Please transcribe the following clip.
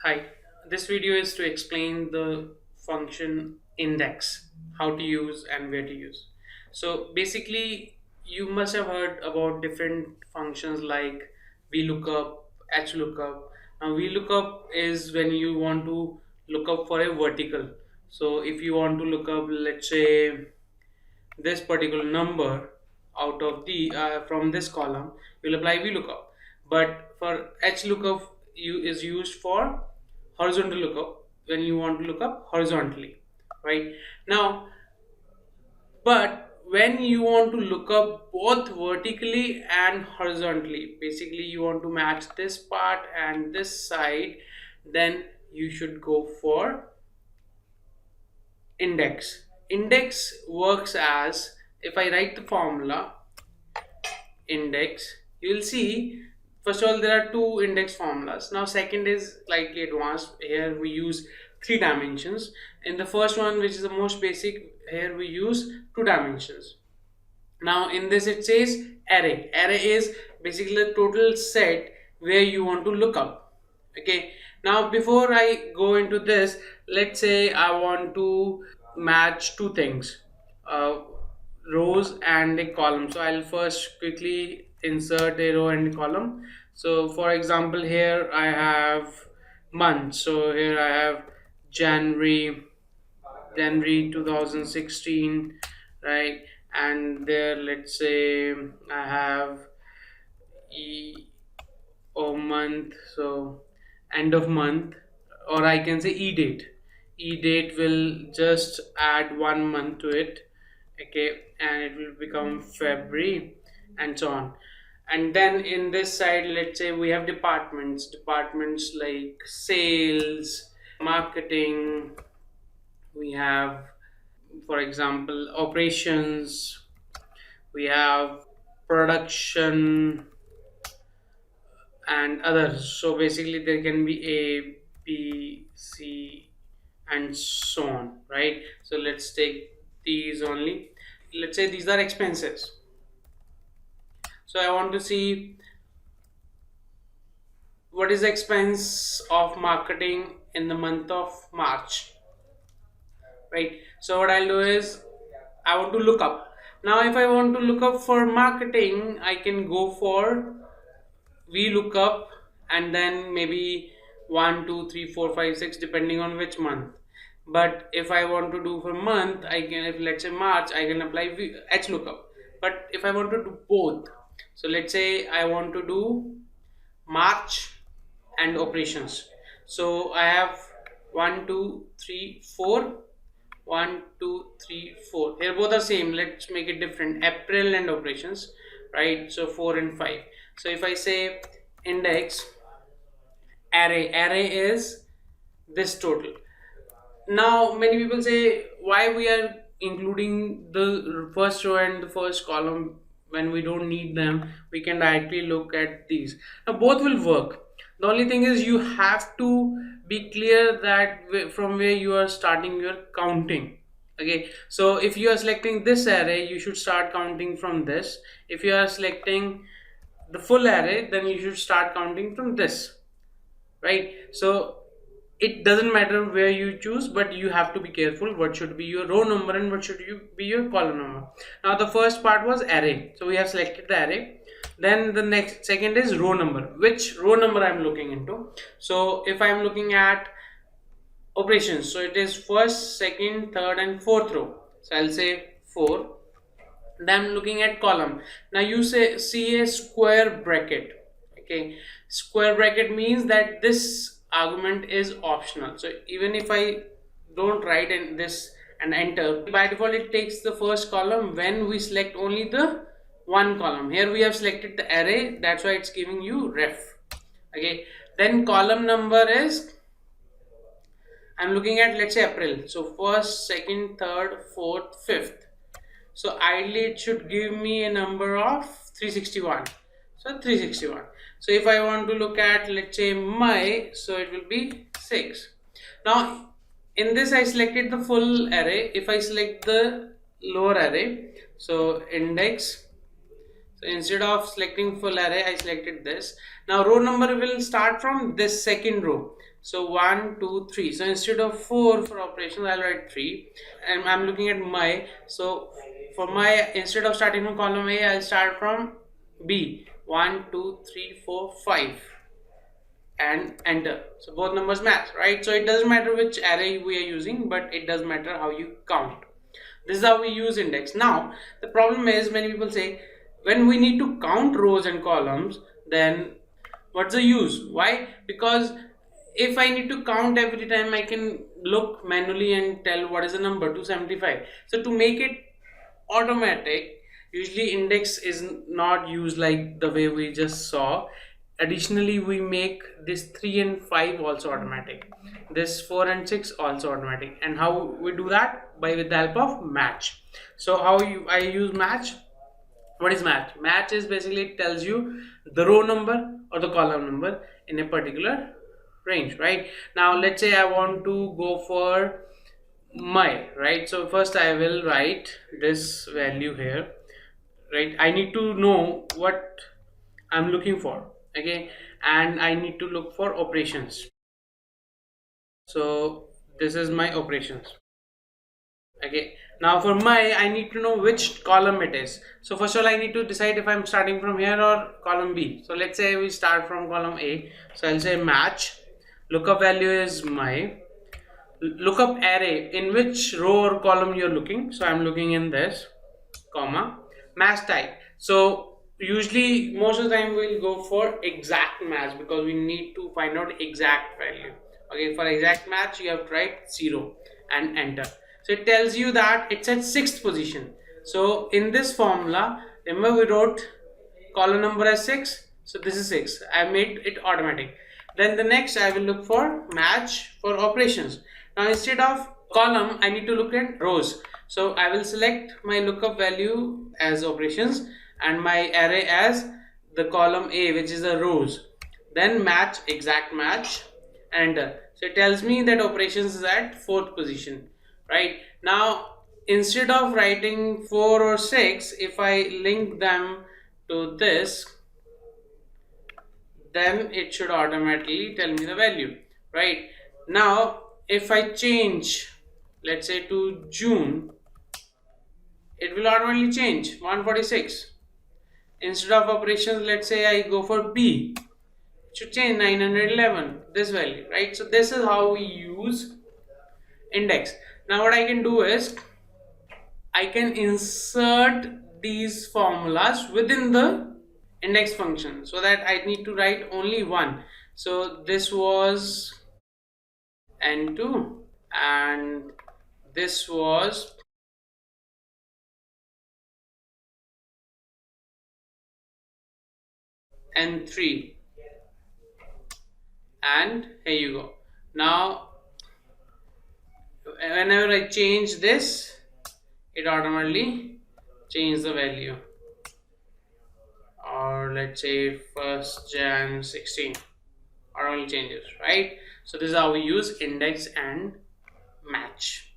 Hi, this video is to explain the function index, how to use and where to use. So basically, you must have heard about different functions like VLOOKUP, HLOOKUP. Now VLOOKUP is when you want to look up for a vertical. So if you want to look up, let's say, this particular number out of the from this column, you'll apply VLOOKUP. But for HLOOKUP is used for horizontal lookup when you want to look up horizontally, right? Now, but when you want to look up both vertically and horizontally, basically you want to match this part and this side, then you should go for index. Index works as, if I write the formula index, you will see, first of all, there are two index formulas. Now second is slightly advanced. Here we use three dimensions. In the first one, which is the most basic, here we use two dimensions. Now in this it says array is basically the total set where you want to look up. Okay, now before I go into this, let's say I want to match two things, uh, rows and a column. So I'll first quickly insert a row and a column. So for example, here I have month. So here I have January 2016, right? And there, let's say I have e or month, so end of month, or I can say e date will just add 1 month to it. Okay, and it will become February, and so on. And then in this side, let's say we have departments like sales, marketing, we have, for example, operations, we have production and others. So basically there can be A, B, C, and so on, right? So let's take these only. Let's say these are expenses. So I want to see what is the expense of marketing in the month of March, right? So what I'll do is I want to look up. Now if I want to look up for marketing, I can go for VLOOKUP and then maybe 1 2 3 4 5 6 depending on which month. But if I want to do for month, I can, if let's say March, I can apply HLOOKUP. But if I want to do both, so let's say I want to do March and operations. So I have 1 2 3 4, 1 2 3 4. Here both are same. Let's make it different. April and operations, right? So 4 and 5. So if I say index array is this total. Now many people say, why we are including the first row and the first column when we don't need them? We can directly look at these. Now both will work. The only thing is you have to be clear that from where you are starting your counting. Okay, so if you are selecting this array, you should start counting from this. If you are selecting the full array, then you should start counting from this, right? So it doesn't matter where you choose, but you have to be careful what should be your row number and what should you be your column number. Now the first part was array, so we have selected the array. Then the next second is row number, which row number I'm looking into. So if I'm looking at operations, so it is first, second, third and fourth row, so I'll say 4. Then I'm looking at column. Now you see a square bracket. Okay, square bracket means that this argument is optional. So even if I don't write in this and enter, by default it takes the first column when we select only the one column. Here we have selected the array, that's why it's giving you ref. Okay, then column number is, I'm looking at, let's say April, so first, second, third, fourth, fifth. So ideally it should give me a number of 361. So 361. So if I want to look at, let's say May, so it will be 6. Now in this I selected the full array. If I select the lower array, so index, so instead of selecting full array, I selected this. Now row number will start from this second row. So 1, 2, 3. So instead of 4 for operations, I'll write 3. And I'm looking at my. So for my, instead of starting from column A, I'll start from B. 1, 2, 3, 4, 5. And enter. So both numbers match, right? So it doesn't matter which array we are using, but it does matter how you count. This is how we use index. Now the problem is, many people say, when we need to count rows and columns, then what's the use? Why? Because if I need to count every time, I can look manually and tell what is the number 275. So to make it automatic, usually index is not used like the way we just saw. Additionally, we make this 3 and 5 also automatic, this 4 and 6 also automatic. And how we do that? By with the help of match. So I use match. What is match? Match is basically, it tells you the row number or the column number in a particular range, right? Now let's say I want to go for my, right? So first I will write this value here, right? I need to know what I'm looking for, okay? And I need to look for operations. So this is my operations, okay? Now for my, I need to know which column it is. So first of all, I need to decide if I'm starting from here or column B. So let's say we start from column A. So I'll say match, lookup value is my, lookup array, in which row or column you're looking. So I'm looking in this, comma, match type. So usually most of the time we'll go for exact match, because we need to find out exact value. Okay, for exact match you have to write 0 and enter. So it tells you that it's at 6th position. So in this formula, remember we wrote column number as 6, so this is 6. I made it automatic. Then the next I will look for match for operations. Now instead of column, I need to look at rows. So I will select my lookup value as operations and my array as the column A, which is the rows. Then match, exact match, enter. So it tells me that operations is at 4th position, right? Now instead of writing 4 or 6, if I link them to this, then it should automatically tell me the value, right? Now if I change, let's say to June, it will automatically change 146. Instead of operations, let's say I go for B, it should change 911, this value, right? So this is how we use index. Now what I can do is, I can insert these formulas within the index function, so that I need to write only one. So this was N2 and this was N3, and here you go. Now whenever I change this, it automatically changes the value. Or let's say 1st Jan 16, automatically changes, right? So this is how we use index and match.